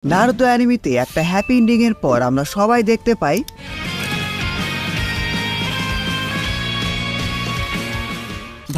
Naruto অ্যানিমেতে একটা happy ending এর পর আমরা সবাই দেখতে পাই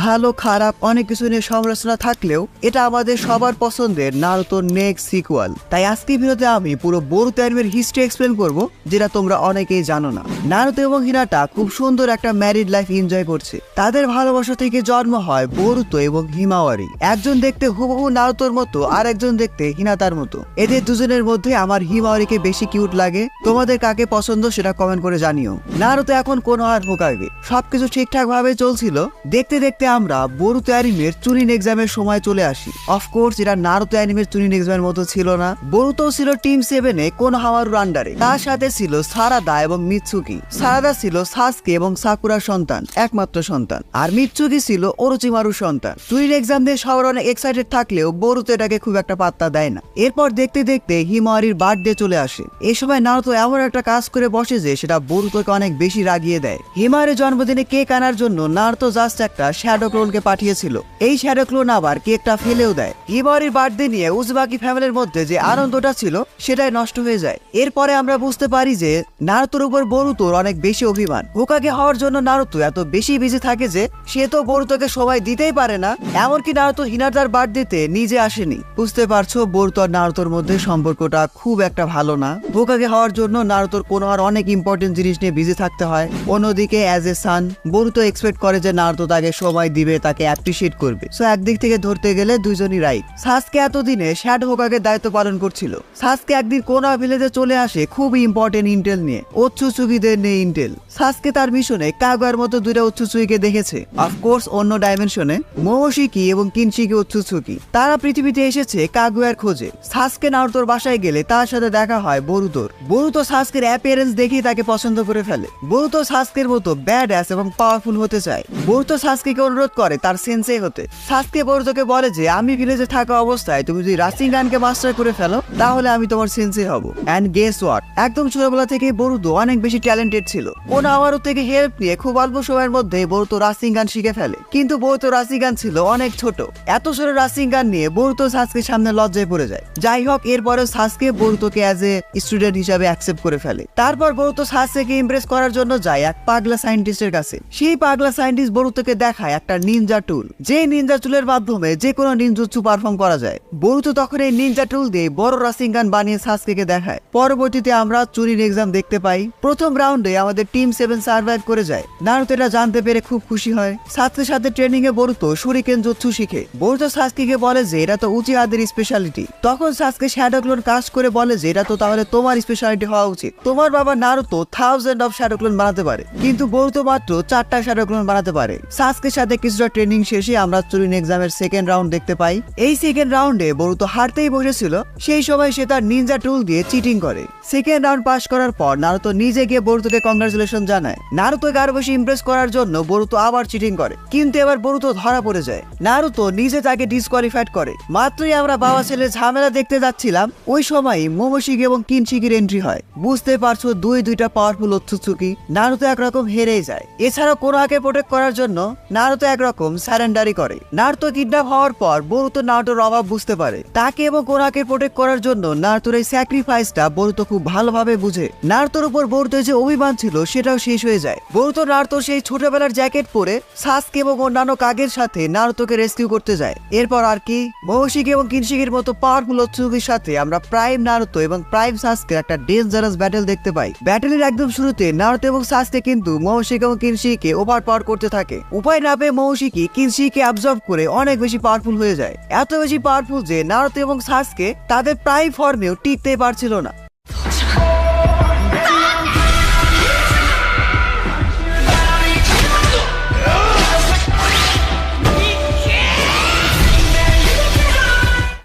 ভালো খারাপ অনেক কিছু নিয়ে সমালোচনা থাকলেও এটা আমাদের সবার পছন্দের নারুতোর নেক্সট সিকুয়াল। তাই আজকের ভিডিওতে আমি পুরো বোরুতো অ্যানিমের হিস্ট্রি এক্সপ্লেন করব, যেটা তোমরা অনেকেই জানো না। নারুতো এবং হিনাটা খুব সুন্দর একটা ম্যারিড লাইফ এনজয় করছে। তাদের ভালোবাসা থেকে জন্ম হয় বোরুতো এবং হিমাওয়ারি। একজন দেখতে হুবহু নারুতোর মতো আর একজন দেখতে হিনাতার মতো। এদের দুজনের মধ্যে আমার হিমাওয়ারিকে বেশি কিউট লাগে। তোমাদের কাকে পছন্দ সেটা কমেন্ট করে জানিও। নারুতো এখন কোনোহার হোকাগে, সবকিছু ঠিকঠাক ভাবে চলছিল। দেখতে দেখতে আমরা বোরুতো অ্যানিমের চুনিন এক্সামের সময় চলে আসি। অফকোর্স এটা নারুতো অ্যানিমের চুনিন এক্সামের মতো ছিল না। বোরুতো ছিল টিম 7-এ কোনোহামারুর আন্ডারে। তার সাথে ছিল সারাদা এবং মিৎসুকি। সারাদা ছিল সাসকে এবং সাকুরার সন্তান, একমাত্র সন্তান। আর মিৎসুকি ছিল ওরোচিমারুর সন্তান। চুনিন এক্সাম দিয়ে সবার অনেক এক্সাইটেড থাকলেও বোরুতো এটাকে খুব একটা পাত্তা দেয় না। এরপর দেখতে দেখতে হিমাওয়ারির বার্থডে চলে আসে। এই সময় নারুতো এমন একটা কাজ করে বসে যে সেটা বোরুতোকে অনেক বেশি রাগিয়ে দেয়। হিমাওয়ারির জন্মদিনে কেক আনার জন্য নারুতো জাস্ট একটা শ্যাডো ক্লোনকে পাঠিয়েছিল। এই শ্যাডো ক্লোন আবার কেকটা ফেলেও দেয়। হিমাওয়ারির বার্থডে নিয়ে উজবাকি ফ্যামিলির মধ্যে যে আনন্দটা ছিল সেটাই নষ্ট হয়ে যায়। এরপরে আমরা বুঝতে পারি যে নারুতোর উপর বোরুতোর অনেক বেশি অভিমান। হোকাগে হওয়ার জন্য নারুতো এত বেশি বিজি থাকে যে সে তো বোরুতোকে সময় দিতেই পারে না। এমনকি নারুতো হিনাতার বার্থডেতে নিজে আসেনি। বুঝতে পারছো বোরুতো আর নারুতোর মধ্যে সম্পর্কটা খুব একটা ভালো না। হোকাগে হওয়ার জন্য নারুতোর কোনোহার অনেক ইম্পর্টেন্ট জিনিস নিয়ে বিজি থাকতে হয়। অন্যদিকে অ্যাজ এ সান বোরুতো এক্সপেক্ট করে যে নারুতো তাকে সময় দিবে, তাকে অ্যাপ্রিশিয়েট করবে। সো একদিক থেকে ধরতে গেলে দুইজনই রাইট। সাসকে এতদিনে শ্যাডো হোকাগের দায়িত্ব পালন করছিল। সাসকে একদিন কোনোহা ভিলেজে চলে আসে খুবই ইম্পর্টেন্ট ইন্টেল নিয়ে। ওৎসুচুকিদের নিয়ে ইন্টেল। সাসকে তার মিশনে কাগুয়ার মতো দুইটা ওৎসুচুকিকে দেখেছে। অফকোর্স অন্য ডাইমেনশনে মোমোশিকি এবং কিনশিকি ওৎসুচুকি। তারা পৃথিবীতে এসেছে কাগুয়ার খোঁজে। সাসকে নারুতোর বাসায় গেলে তার সাথে দেখা হয় বোরুতোর। বোরুতো সাসকের অ্যাপিয়ারেন্স দেখেই তাকে পছন্দ করে ফেলে। বোরুতো সাসকের মতো ব্যাড অ্যাস এবং পাওয়ারফুল হতে চায়। বোরুতো সাসকেকে অনুরোধ করে তার সেন্সেই হতে। সাসকে বোরুতোকে বলে যে আমি ভিলেজে থাকা অবস্থায় তুমি যদি রাসিঙ্গানকে মাস্টার করে ফেলো তাহলে আমি তোমার সেন্সেই হব। এন্ড গেস হোয়াট, একদম ছোটবেলা থেকে বোরুতো অনেক বেশি ট্যালেন্টেড ছিল। কোনোহামারু থেকে হেল্প নিয়ে খুব অল্প সময়ের মধ্যে বোরুতো রাসিঙ্গান শিখে ফেলে। কিন্তু বোরুতো রাসিঙ্গান ছিল অনেক ছোট। এত ছোট রাসিঙ্গান নিয়ে বোরুতো সাসকের সামনে লজ্জায় পড়ে যায়। যাই হোক, এরপরেও সাসকে বোরুতোকে অ্যাজ এ স্টুডেন্ট হিসাবে অ্যাকসেপ্ট করে ফেলে। তারপর বোরুতো সাসকেকে ইমপ্রেস করার জন্য যায় এক পাগলা সায়েন্টিস্টের কাছে। সেই পাগলা সায়েন্টিস্ট বোরুতোকে দেখায় একটা নিনজা টুল, যে নিনজা টুলের মাধ্যমে যে কোনো নিনজুৎসু পারফর্ম করা যায়। বোরুতো তখন এই নিনজা টুল দিয়ে বড় রাসিঙ্গান বানিয়ে সাসকেকে দেখায়। পরবর্তীতে আমরা চুনিন এক্সাম দেখতে পাই। প্রথম রাউন্ডে আমাদের টিম 7 সার্ভাইভ করে যায়। নারুতো এটা জানতে পেরে খুব খুশি হয়। সাথে সাথে ট্রেনিং এ বোরুতো শুরিকেন জুৎসু শিখে। বোরুতো সাসকেকে বলে যে এটা তো উচিহাদের স্পেশালিটি। তখন সাসকে শ্যাডো ক্লোন কাজ করে বলে যে এটা তো তাহলে তোমার স্পেশালিটি হওয়া উচিত। তোমার বাবা নারুতো 1000 অফ শ্যাডো ক্লোন বানাতে পারে, কিন্তু বোরুতো মাত্র 4টা শ্যাডো ক্লোন বানাতে পারে। সাসকের সাথে কিছুটা ট্রেনিং শেষে আমরা চুনিন এক্সামের সেকেন্ড রাউন্ড দেখতে পাই। এই সেকেন্ড রাউন্ডে বোরুতো হারতেই বসেছিল। সেই সময় সে তার নিনজা টুল দিয়ে চিটিং করে। সেকেন্ড রাউন্ড পাস করার পর নারুতো নিজে গিয়ে বোরুতোকে কংগ্রাচুলেশন জানায়। নারুতোকে আরো বেশি ইমপ্রেস করার জন্য বোরুতো আবার চিটিং করে, কিন্তু এবার বোরুতো ধরা পড়ে যায়। নারুতো নিজে তাকে ডিসকোয়ালিফাইড করে। মাত্রই আমরা বাবা ছেলের ঝামেলা দেখতে যাচ্ছিলাম, ওই সময়ই মোমোশিকি এবং কিনশিকির এন্ট্রি হয়। বুঝতে পারছো দুইটা পাওয়ারফুল ওৎসুচুকি। নারুতো একরকম হেরেই যায়। এছাড়াও কোনোহাকে প্রোটেক্ট করার জন্য নারুতো একরকম সারেন্ডারি করে। নারুতো কিডন্যাপ হওয়ার পর বোরুতো নারুতোর অভাব বুঝতে পারে। তাকে এবং কোনোহাকে প্রোটেক্ট করার জন্য নারুতোর এই স্যাক্রিফাইসটা বোরুতো খুব ভালোভাবে বুঝে। নারুতোর উপর বোরুতোর যে অভিমান ছিল সেটাও শেষ হয়ে যায়। বোরুতো নারুতো সেই ছোটবেলার জ্যাকেট পরে সাসকে এবং অন্যান্য কাগের সাথে নারুতোকে রেস্কিউ করতে যায়। এরপর আর কি, মোমোশিকি এবং কিনশিকির মতো পাওয়ারফুল ওৎসুচুকির সাথে আমরা প্রাইম নারুতো এবং প্রাইম সাসকের একটা ডেঞ্জারাস ব্যাটল দেখতে পাই। ব্যাটলের একদম শুরুতে নারুতো এবং সাসকে কিন্তু মোমোশিকি এবং কিনশিকিকে ওভার পাওয়ার করতে থাকে। উপায় না পেয়ে মোমোশিকি কিনশিকিকে অ্যাবজর্ব করে অনেক বেশি পাওয়ারফুল হয়ে যায়। এত বেশি পাওয়ারফুল যে নারুতো এবং সাসকে তাদের প্রাইম ফর্মেও টিকতেই পারছিল না।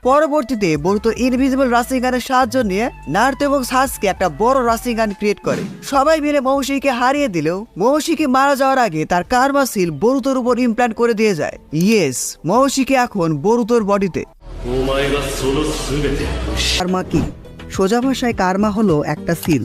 পরবর্তীতে বোরুতো ইনভিজিবল রাসিঙ্গানের সাহায্য নিয়ে নারুতো এবং সাসকে একটা বড় রাসিঙ্গান ক্রিয়েট করে। সবাই মিলে মোমোশিকিকে হারিয়ে দিলেও মোমোশিকি মারা যাওয়ার আগে তার কার্মা সিল বোরুতোর উপর ইমপ্ল্যান্ট করে দিয়ে যায়। ইয়েস, মোমোশিকি এখন বোরুতোর বডিতে। কার্মা কি? সোজা ভাষায় কার্মা হলো একটা সিল।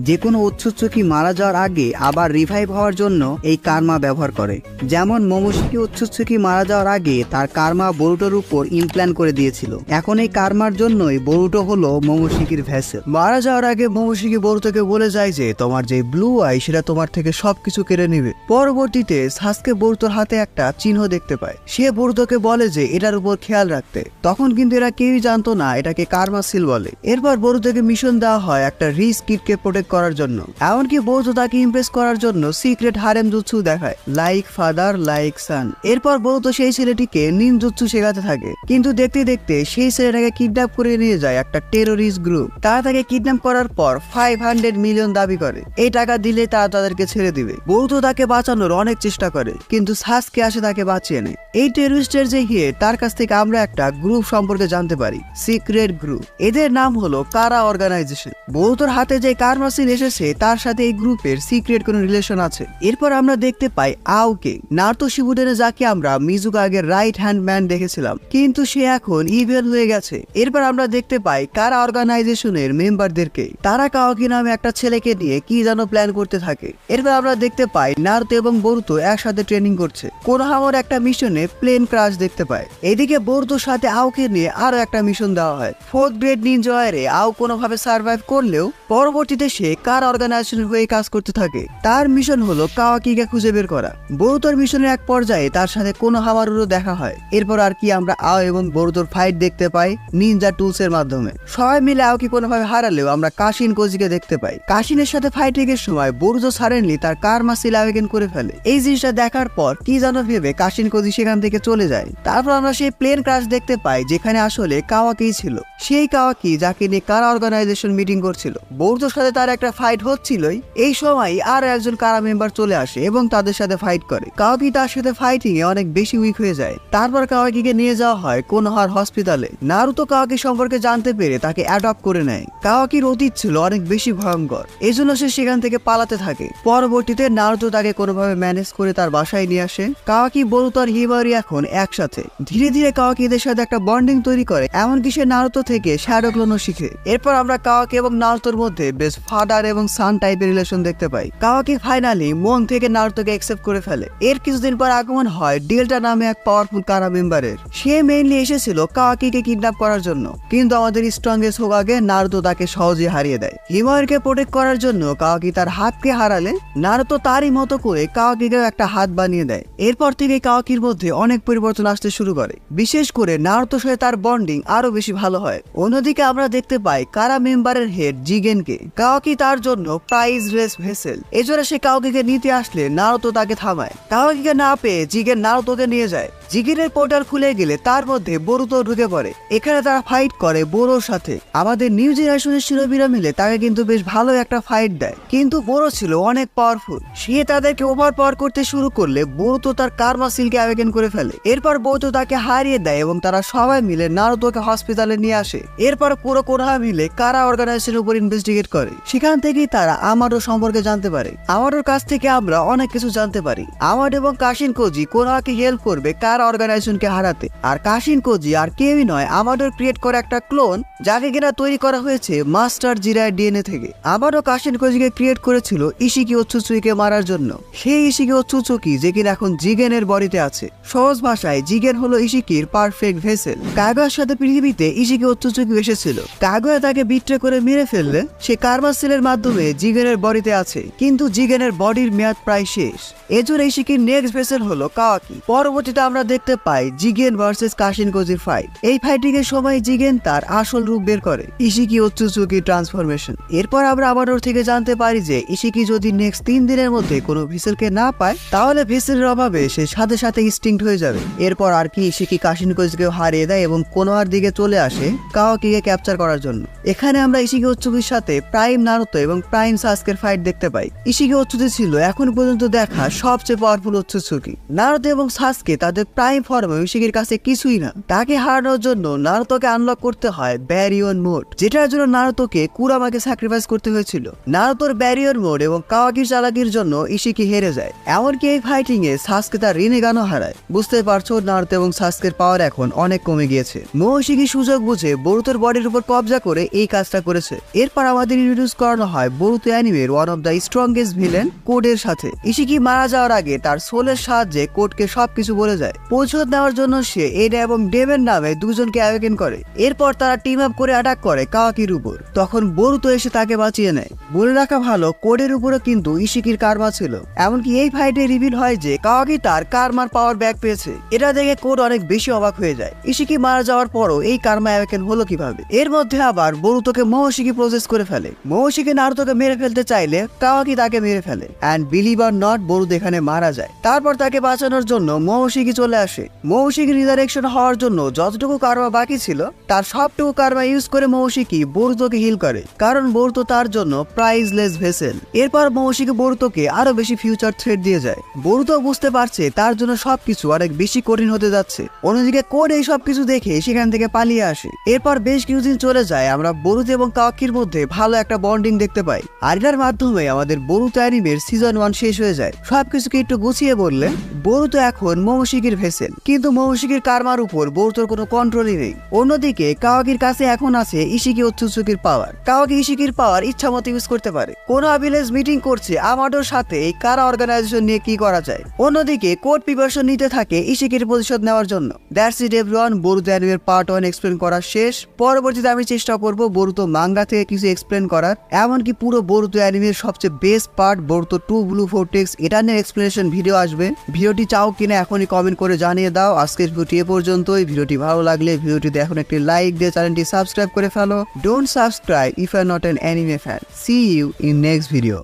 যে কোনো উৎসুচুকি মারা যাওয়ার আগে আবার রিভাইভ হওয়ার জন্য এই কার্মা ব্যবহার করে। যেমন মোমোশিকি উৎসুচুকি মারা যাওয়ার আগে তার কার্মা বরুটোর উপর ইমপ্ল্যান্ট করে দিয়েছিল। এখন এই কার্মার জন্যই বরুটো হলো মোমোশিকির ভেসেল। মারা যাওয়ার আগে মোমোশিকি বরুটোকে বলে যায় যে তোমার যে ব্লু আই সেটা তোমার থেকে সবকিছু কেড়ে নেবে। পরবর্তীতে সাসকে বরুটোর হাতে একটা চিহ্ন দেখতে পায়। সে বরুটোকে বলে যে এটার উপর খেয়াল রাখতে। তখন কিন্তু এরা কেউই জানতো না এটাকে কার্মা সিল বলে। এরপর বরুটোকে মিশন দেওয়া হয় একটা রিচ কিডকে প্রোটেক্ট করার জন্য। এমনকি বরুটো তাকে ইমপ্রেস করার জন্য সিক্রেট হারেম জুৎসু দেখায়, লাইক ফাদার লাইক সান। এরপর বরুটো সেই ছেলেটিকে নিনজুৎসু শেখাতে থাকে, কিন্তু দেখতে দেখতে সেই ছেলেটাকে কিডন্যাপ করে নিয়ে যায় একটা টেরোরিস্ট গ্রুপ। তারা তাকে কিডন্যাপ করার পর 500 মিলিয়ন দাবি করে। এই টাকা দিলে তারা তাদেরকে ছেড়ে দিবে। বরুটো তাকে বাঁচানোর অনেক চেষ্টা করে, কিন্তু সাসকে আসে তাকে বাঁচিয়ে নেয়। এই টেরোরিস্টের যে হিয়ে, তার কাছ থেকে আমরা একটা গ্রুপ সম্পর্কে জানতে পারি, সিক্রেট গ্রুপ। এদের নাম হলো কারা অর্গানাইজেশন। বরুটোর হাতে যে কার্মা সিল এসেছে তার সাথে এই গ্রুপের সিক্রেট কোনো রিলেশন আছে। এরপর আমরা দেখতে পাই আওকে, নারুতো শিপুডেনে যাকে আমরা মিজুকা আগের রাইট হ্যান্ড ম্যান দেখেছিলাম, কিন্তু সে এখন ইভেল হয়ে গেছে। এরপর আমরা দেখতে পাই কারা অর্গানাইজেশনের মেম্বারদেরকে। তারা কাওয়াকি নামে একটা ছেলেকে নিয়ে কি যেন প্ল্যান করতে থাকে। এরপর আমরা দেখতে পাই নারুতো এবং বরুতো একসাথে ট্রেনিং করছে। কোনোহামোর একটা মিশনে প্লেন ক্রাশ দেখতে পায়। এদিকে বরুতোর সাথে আওকে নিয়ে আরো একটা মিশন দেওয়া হয়। 4th গ্রেড নিনজা ওয়ারে আও কোনোভাবে সার্ভাইভ করলেও পরবর্তীতে সে কার অর্গানাইজেশনের হয়ে কাজ করতে থাকে। তার মিশন হলো কাওয়াকিকে খুঁজে বের করা। বরুতোর মিশনের এক পর্যায়ে তার সাথে কোনোহামারুরও দেখা হয়। এরপর আর কি আমরা আও এবং বরুতোর ফাইট দেখতে পাই নিনজা টুলস এর মাধ্যমে। সবাই মিলে আওকি কোনোভাবে হারালেও আমরা কাশিন কোজিকে দেখতে পাই। কাশিনের সাথে ফাইটিং এর সময় বরুতো সাডেনলি তার কার্মা সিল আওয়েকেন করে ফেলে। এই জিনিসটা দেখার পর কি যেন ভেবে কাশিন কোজি সেখান থেকে চলে যায়। তারপর আমরা সেই প্লেন ক্রাশ দেখতে পাই যেখানে আসলে কাওয়াকিই ছিল। সেই কাওয়াকি যাকে নিয়ে কারা অর্গানাইজেশন মিটিং করছিল। বরুতোর সাথে তার একটা ফাইট হচ্ছিলই, এই সময় আর একজন কারা মেম্বার চলে আসে এবং তাদের সাথে ফাইট করে। কাওয়াকি তার সাথে ফাইটিং এ অনেক বেশি উইক হয়ে যায়। তারপর কাওয়াকিকে নিয়ে যাওয়া হয় কোনোহার হসপিটালে। নারুতো কাওয়াকি সম্পর্কে জানতে পেরে তাকে অ্যাডপ্ট করে নেয়। কাওয়াকির অতীত ছিল অনেক বেশি ভয়ঙ্কর, এজন্য সে সেখান থেকে পালাতে থাকে। পরবর্তীতে নারুতো তাকে কোনোভাবে ম্যানেজ করে তার বাসায় নিয়ে আসে। কাওয়াকি বরুতো আর হিমারি এখন একসাথে। ধীরে ধীরে কাওয়াকি এদের সাথে একটা বন্ডিং তৈরি করে, এমনকি সে নারুতো থেকে শ্যাডো ক্লোনও শিখে। এরপর আমরা কাওয়াকি এবং নারুতোর মধ্যে বেশ ফাদার এবং সান টাইপের রিলেশন দেখতে পাই। কাওয়াকি ফাইনালি মন থেকে নারুতোকে অ্যাকসেপ্ট করে ফেলে। এর কিছুদিন পর আগমন হয় ডেল্টা নামে এক পাওয়ারফুল কারা মেম্বারের। সে মেইনলি এসেছিল কাওয়াকিকে কিডন্যাপ করার জন্য, কিন্তু আমাদের স্ট্রংগেস্ট হোকাগে নারুতো তাকে সহজে হারিয়ে দেয়। হিমায়ুরকে প্রোটেক্ট করার জন্য কাওয়াকি তার হাতকে হারালে নারুতো তারই মতো করে কাওয়াকিকেও একটা হাত বানিয়ে দেয়। এরপর থেকে কাওয়াকির মধ্যে অনেক পরিবর্তন আসতে শুরু করে, বিশেষ করে নারুতোর সাথে তার বন্ডিং আরো বেশি ভালো হয়। অন্যদিকে আমরা দেখতে পাই কারা মেম্বারের হেড জিগেনকে। কাওয়াকি তার জন্য প্রাইজ রেস ভেসেল, এজন্য সে কাওয়াকিকে নিতে আসলে নারুতো তাকে থামায়। কাওয়াকিকে না পেয়ে জিগেন নারুতোকে নিয়ে যায়। জিগেনের পোর্টাল খুলে গেলে তার মধ্যে বরুতো ঢুকে পড়ে। এখানে তারা ফাইট করে বোরোর সাথে। আমাদের নিউ জেনারেশনের শিরোবীরা মিলে তাকে কিন্তু বেশ ভালো একটা ফাইট দেয়, কিন্তু বোরো ছিল অনেক পাওয়ারফুল। সে তাদেরকে ওভার পাওয়ার করতে শুরু করলে বরুতো তার কার্মা সিলকে আওয়েকেন করে ফেলে। এরপর বরুতো তাকে হারিয়ে দেয় এবং তারা সবাই মিলে নারুতোকে হসপিটালে নিয়ে আসে। এরপর পুরো কোনোহা মিলে কারা অর্গানাইজেশনের উপর ইনভেস্টিগেট করে। সেখান থেকেই তারা আমারও সম্পর্কে জানতে পারে। আমারও কাছ থেকে আমরা অনেক কিছু জানতে পারি। আমার এবং কাশিন কোজি কোনোহাকে হেল্প করবে কারা অর্গানাইজেশনকে হারাতে। আর কাশিন কোজি আর কেউই নয়, আমাদের ক্রিয়েট করা একটা ক্লোন যাকে কিনা তৈরি করা হয়েছে মাস্টার জিরার ডিএনএ থেকে। আমারও কাশিন কোজিকে ক্রিয়েট করেছিল ইশিকি ওৎসুচুকিকে মারার জন্য। সেই ইশিকি ওৎসুচুকি যে কিনা এখন জিগেনের বডিতে আছে। সহজ ভাষায় জিগেন হলো ইশিকির পারফেক্ট ভেসেল। কাগুয়ার সাথে পৃথিবীতে ইশিকি ওৎসুচুকি এসেছিল। কাগুয়া তাকে বিট্রে করে মেরে ফেললে সে কার্মা সিলের মাধ্যমে জিগেনের বডিতে আছে, কিন্তু জিগেনের বডির মেয়াদ প্রায় শেষ। এজন্য ইশিকির নেক্সট ভেসেল হলো কাওয়াকি। পরবর্তীতে আমরা দেখতে পাই জিগেন ভার্সেস কাশিন কোজির ফাইট। এই ফাইটিং এর সময় জিগেন তার আসল রূপ বের করে, ইশিকি ওৎসুচুকি ট্রান্সফরমেশন। এরপর আমরা আমাদের থেকে জানতে পারি যে ইশিকি যদি নেক্সট 3 দিনের মধ্যে কোনো ভিসেলকে না পায় তাহলে ভিসেলের অভাবে সে সাথে সাথে এক্সটিংক্ট হয়ে যাবে। এরপর আর কি ইশিকি কাশিন কোজিকেও হারিয়ে দেয় এবং কোনোয়ার দিকে চলে আসে কাওয়াকিকে ক্যাপচার করার জন্য। এখানে আমরা ইশিকি ওৎসুকির সাথে প্রাইম নারুতো এবং প্রাইম সাসকের ফাইট দেখতে পাই। ইশিকি ওৎসুচি ছিল এখন পর্যন্ত দেখা সবচেয়ে পাওয়ারফুল ওৎসুচুকি। নারুতো এবং সাসকে তাদের প্রাইম ফর্মে ইশিকির কাছে কিছুই না। তাকে হারানোর জন্য নারুতোকে আনলক করতে হয় ব্যারিয়ন মোড, যেটার জন্য নারুতোকে কুরামাকে স্যাক্রিফাইস করতে হয়েছিল। নারুতোর ব্যারিয়র মোড এবং কাওয়াকির চালাকির জন্য ইশিকি হেরে যায়। এমনকি এই ফাইটিং এ সাসকে তার রিনেগানও হারায়। বুঝতে পারছো নারুতো এবং সাসকের পাওয়ার এখন অনেক কমে গিয়েছে। মোমোশিকি সুযোগ বুঝে বরুতোর বডির উপর কবজা করে এই কাজটা করেছে। এরপর আমাদের ইন্ট্রোডিউস করানো হয় বরুতো অ্যানিমের one of the strongest villain কোডের সাথে। ইশিকি মারা যাওয়ার আগে তার সোলের সাহায্যে কোডকে সবকিছু বলে যায়। প্রতিশোধ নেওয়ার জন্য সে এডা এবং ডেভেন নামে দুজনকে অ্যাওয়েকেন করে। এরপর তারা টিম আপ করে অ্যাটাক করে কাওয়াকির উপর। তখন বরুতো এসে তাকে বাঁচিয়ে নেয়। বলে রাখা ভালো কোডের উপরও কিন্তু ইশিকির কার্মা ছিল। এমনকি এই ফাইটে রিভিল হয় যে কাওয়াকি তার কার্মার পাওয়ার ব্যাক পেয়েছে। এটা দেখে কোড অনেক বেশি অবাক হয়ে যায়। ইশিকি মারা যাওয়ার পরও এই কার্মা অ্যাওয়েকেন হলো কিভাবে? এর মধ্যে আবার বরুতোকে মোমোশিকি প্রসেস করে ফেলে। মোমোশিকি নারুতোকে মেরে ফেলতে চাইলে কাওয়াকি তাকে মেরে ফেলে। অ্যান্ড বিলিভ অর নট, বরুতো এখানে মারা যায়। তারপর তাকে বাঁচানোর জন্য মোমোশিকি চলে আসে। মোমোশিকি রিজারেকশন হওয়ার জন্য যতটুকু কার্মা বাকি ছিল তার সবটুকু কার্মা ইউজ করে মোমোশিকি বরুতোকে হিল করে, কারণ বরুতো তার জন্য প্রাইজলেস ভেসেল। এরপর মোমোশিকি বরুতোকে আরো বেশি ফিউচার থ্রেট দিয়ে যায়। বরুতো বুঝতে পারছে তার জন্য সবকিছু অনেক বেশি কঠিন হতে যাচ্ছে। অন্যদিকে কোড এই সবকিছু দেখে সেখান থেকে পালিয়ে আসে। এরপর বেশ কিছুদিন চলে যায়, আমরা বরুতো এবং কাওয়াকির মধ্যে ভালো একটা বন্ডিং দেখতে পাই। আর এটার মাধ্যমে আমাদের বরুতো অ্যানিমের সিজন 1 শেষ হয়ে যায়। সবকিছুকে একটু গুছিয়ে বললে বরুতো এখন মোমোশিকির ভেসেল, কিন্তু মোমোশিকির কার্মার উপর বরুতোর কোনো কন্ট্রোলই নেই। অন্যদিকে কাওয়াকির কাছে এখন আছে ইশিকি ওৎসুৎসুকির পাওয়ার। কাওয়াকি ইশিকির পাওয়ার ইচ্ছা মতো ইউজ করতে পারে। কোন ভিলেজ মিটিং করছে আমাডোর সাথে এই কারা অর্গানাইজেশন নিয়ে কি করা যায়। অন্যদিকে কোড প্রিপারেশন নিতে থাকে ইশিকির প্রতিশোধ নেওয়ার জন্য। দ্যাটস ইট এভরিওয়ান, বরুতো অ্যানিমের পার্ট 1 এক্সপ্লেন করা শেষ। পরবর্তীতে আমি চেষ্টা করব বরুতো মাঙ্গা থেকে কিছু এক্সপ্লেন করার, এমনকি পুরো বরুতো অ্যানিমের সবচেয়ে বেস্ট পার্ট বরুতো 2 ব্লু ভোর্টেক্স এটা নিয়ে এক্সপ্লেনেশন ভিডিও আসবে। ভিডিওটি চাও কিনা এখনই কমেন্ট করে জানিয়ে দাও। আজকের ভিডিওটি এ পর্যন্তই। ভিডিওটি ভালো লাগলে ভিডিওটিতে এখন একটি লাইক দিয়ে চ্যানেলটি সাবস্ক্রাইব করে ফেলো। Don't subscribe if you are not an anime fan. See you in next video.